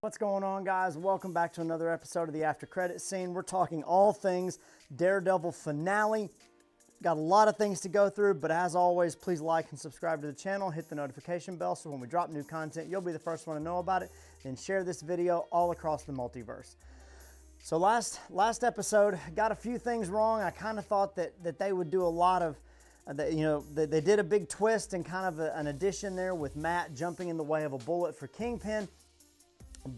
What's going on, guys? Welcome back to another episode of the After Credit Scene. We're talking all things Daredevil finale. Got a lot of things to go through, but as always, please like and subscribe to the channel. Hit the notification bell so when we drop new content, you'll be the first one to know about it. And share this video all across the multiverse. So last episode, got a few things wrong. I kind of thought that they would do a lot of, they did a big twist and kind of an addition there with Matt jumping in the way of a bullet for Kingpin.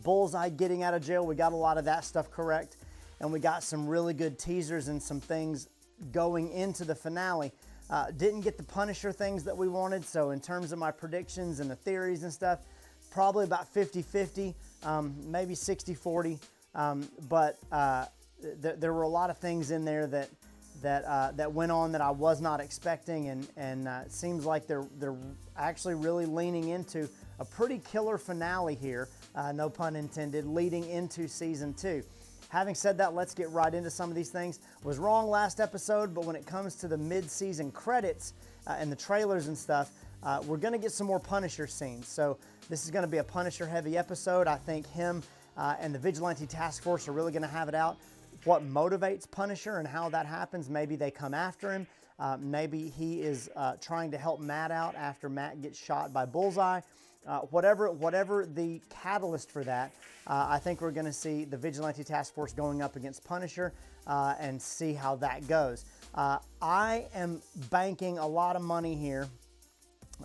Bullseye getting out of jail. We got a lot of that stuff correct, and we got some really good teasers and some things going into the finale. Didn't get the Punisher things that we wanted, so in terms of my predictions and the theories and stuff, probably about 50-50, maybe 60-40, but there were a lot of things in there that went on that I was not expecting, and it seems like they're actually really leaning into a pretty killer finale here, no pun intended, leading into season 2. Having said that, let's get right into some of these things. Was wrong last episode, but when it comes to the mid-season credits and the trailers and stuff, we're going to get some more Punisher scenes. So this is going to be a Punisher-heavy episode. I think him and the Vigilante Task Force are really going to have it out. What motivates Punisher and how that happens. Maybe they come after him. Maybe he is trying to help Matt out after Matt gets shot by Bullseye. Whatever the catalyst for that, I think we're going to see the Vigilante Task Force going up against Punisher and see how that goes. I am banking a lot of money here,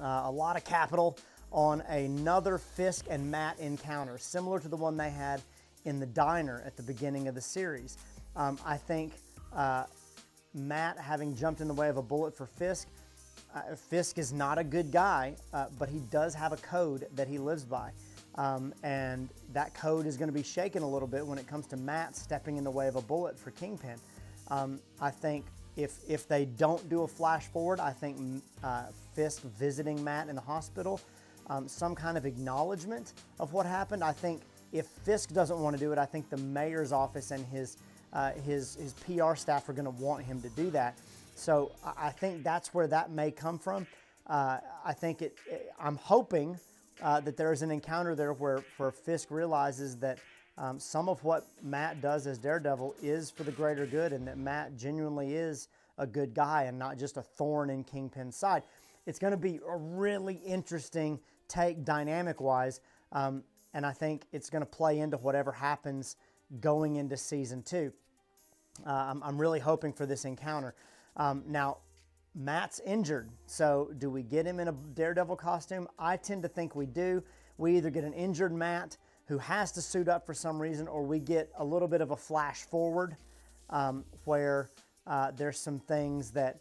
a lot of capital on another Fisk and Matt encounter, similar to the one they had in the diner at the beginning of the series. I think Matt, having jumped in the way of a bullet for Fisk, Fisk is not a good guy, but he does have a code that he lives by. And that code is going to be shaken a little bit when it comes to Matt stepping in the way of a bullet for Kingpin. I think if they don't do a flash forward, I think Fisk visiting Matt in the hospital, some kind of acknowledgement of what happened. I think if Fisk doesn't want to do it, I think the mayor's office and his PR staff are going to want him to do that. So I think that's where that may come from. I think I'm hoping that there's an encounter there where Fisk realizes that some of what Matt does as Daredevil is for the greater good, and that Matt genuinely is a good guy and not just a thorn in Kingpin's side. It's going to be a really interesting take dynamic-wise, and I think it's going to play into whatever happens going into season 2. I'm really hoping for this encounter. Now, Matt's injured, so do we get him in a Daredevil costume? I tend to think we do. We either get an injured Matt who has to suit up for some reason, or we get a little bit of a flash forward where there's some things that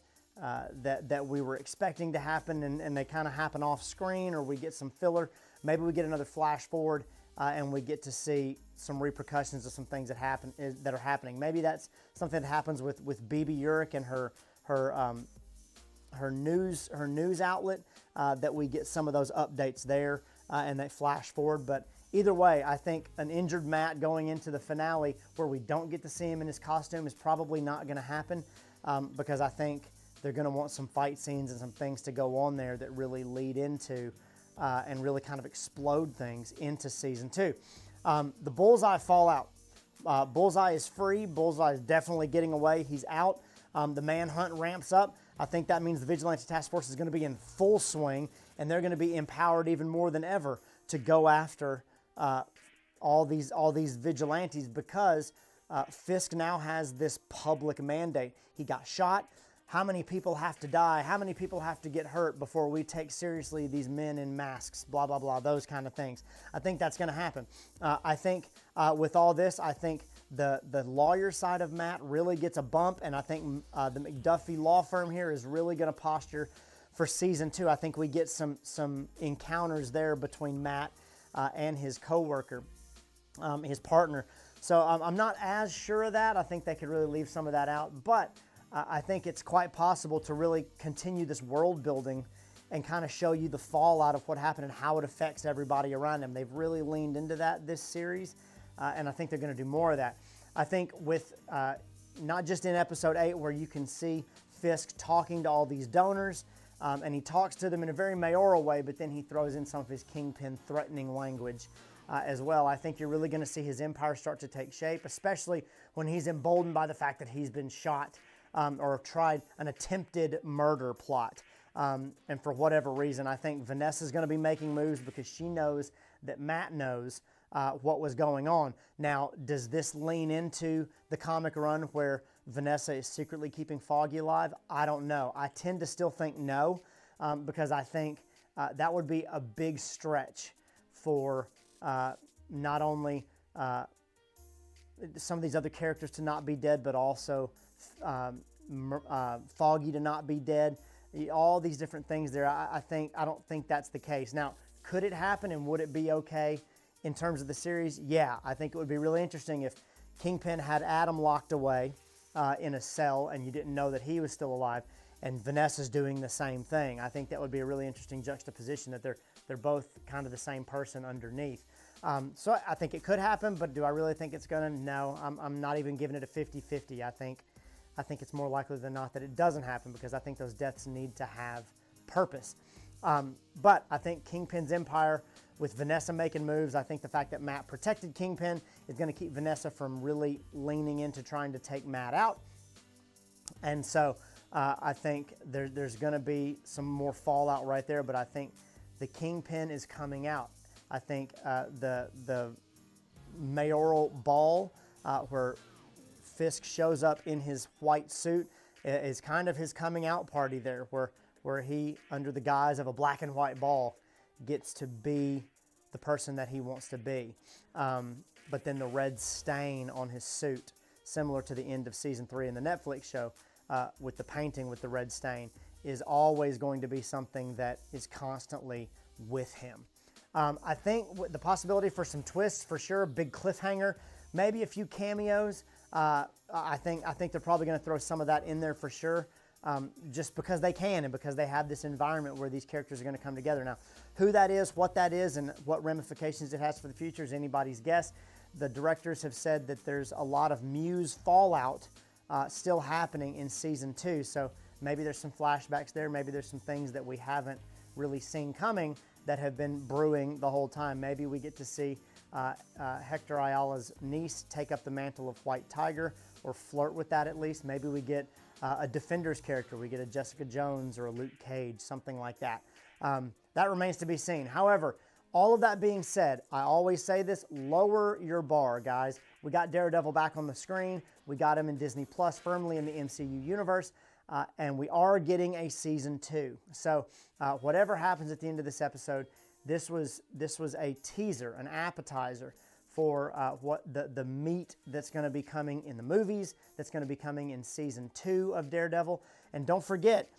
we were expecting to happen and they kind of happen off screen, or we get some filler. Maybe we get another flash forward and we get to see some repercussions of some things that are happening. Maybe that's something that happens with BB Urich and her news outlet, that we get some of those updates there and they flash forward. But either way, I think an injured Matt going into the finale where we don't get to see him in his costume is probably not going to happen, because I think they're going to want some fight scenes and some things to go on there that really lead into and really kind of explode things into season 2. The Bullseye fallout. Bullseye is free. Bullseye is definitely getting away. He's out. The manhunt ramps up. I think that means the Vigilante Task Force is going to be in full swing, and they're going to be empowered even more than ever to go after all these vigilantes, because Fisk now has this public mandate. He got shot. How many people have to die? How many people have to get hurt before we take seriously these men in masks? Blah, blah, blah, those kind of things. I think that's going to happen. I think with all this, I think the lawyer side of Matt really gets a bump, and I think the McDuffie law firm here is really going to posture for season 2. I think we get some encounters there between Matt and his co-worker, his partner. So I'm not as sure of that. I think they could really leave some of that out, but I think it's quite possible to really continue this world building and kind of show you the fallout of what happened and how it affects everybody around them. They've really leaned into that this series, and I think they're going to do more of that. I think with not just in episode 8 where you can see Fisk talking to all these donors, and he talks to them in a very mayoral way, but then he throws in some of his Kingpin threatening language as well. I think you're really going to see his empire start to take shape, especially when he's emboldened by the fact that he's been shot or tried an attempted murder plot. And for whatever reason, I think Vanessa's going to be making moves because she knows that Matt knows what was going on. Now, does this lean into the comic run where Vanessa is secretly keeping Foggy alive? I don't know. I tend to still think no, because I think that would be a big stretch for not only some of these other characters to not be dead, but also Foggy to not be dead. All these different things there. I don't think that's the case. Now, could it happen and would it be okay in terms of the series? Yeah, I think it would be really interesting if Kingpin had Adam locked away in a cell and you didn't know that he was still alive, and Vanessa's doing the same thing. I think that would be a really interesting juxtaposition, that they're both kind of the same person underneath. So I think it could happen, but do I really think it's gonna? No, I'm not even giving it a 50-50. I think it's more likely than not that it doesn't happen, because I think those deaths need to have purpose. But I think Kingpin's empire, with Vanessa making moves, I think the fact that Matt protected Kingpin is going to keep Vanessa from really leaning into trying to take Matt out. And so I think there's going to be some more fallout right there, but I think the Kingpin is coming out. I think the mayoral ball where Fisk shows up in his white suit is kind of his coming out party there, where he, under the guise of a black and white ball, gets to be the person that he wants to be. But then the red stain on his suit, similar to the end of season 3 in the Netflix show, with the painting with the red stain, is always going to be something that is constantly with him. I think the possibility for some twists, for sure, big cliffhanger, maybe a few cameos. I think they're probably going to throw some of that in there for sure, just because they can and because they have this environment where these characters are going to come together. Now, who that is, and what ramifications it has for the future is anybody's guess. The directors have said that there's a lot of Muse fallout still happening in season 2, so maybe there's some flashbacks there. Maybe there's some things that we haven't really seen coming that have been brewing the whole time. Maybe we get to see Hector Ayala's niece take up the mantle of White Tiger, or flirt with that at least. Maybe we get a Defenders character. We get a Jessica Jones or a Luke Cage, something like that. That remains to be seen. However, all of that being said, I always say this, lower your bar, guys. We got Daredevil back on the screen. We got him in Disney Plus, firmly in the MCU universe. And we are getting a season 2. So whatever happens at the end of this episode, this was a teaser, an appetizer for what the meat that's going to be coming in the movies, that's going to be coming in season 2 of Daredevil. And don't forget,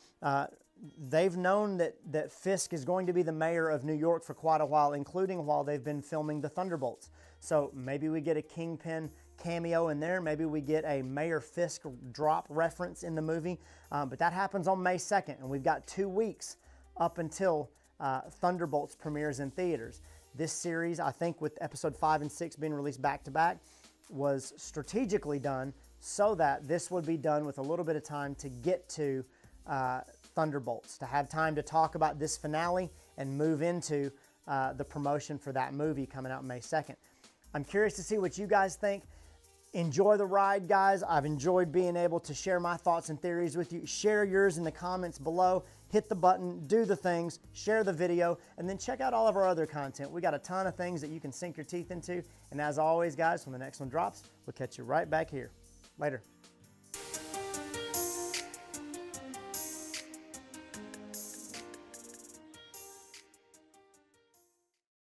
they've known that Fisk is going to be the mayor of New York for quite a while, including while they've been filming the Thunderbolts. So maybe we get a Kingpin cameo in there. Maybe we get a Mayor Fisk drop reference in the movie. But that happens on May 2nd, and we've got 2 weeks up until Thunderbolts premieres in theaters. This series, I think, with episode 5 and 6 being released back-to-back, was strategically done so that this would be done with a little bit of time to get to Thunderbolts, to have time to talk about this finale and move into the promotion for that movie coming out May 2nd. I'm curious to see what you guys think. Enjoy the ride, guys. I've enjoyed being able to share my thoughts and theories with you. Share yours in the comments below. Hit the button, do the things, share the video, and then check out all of our other content. We got a ton of things that you can sink your teeth into. And as always, guys, when the next one drops, we'll catch you right back here. Later.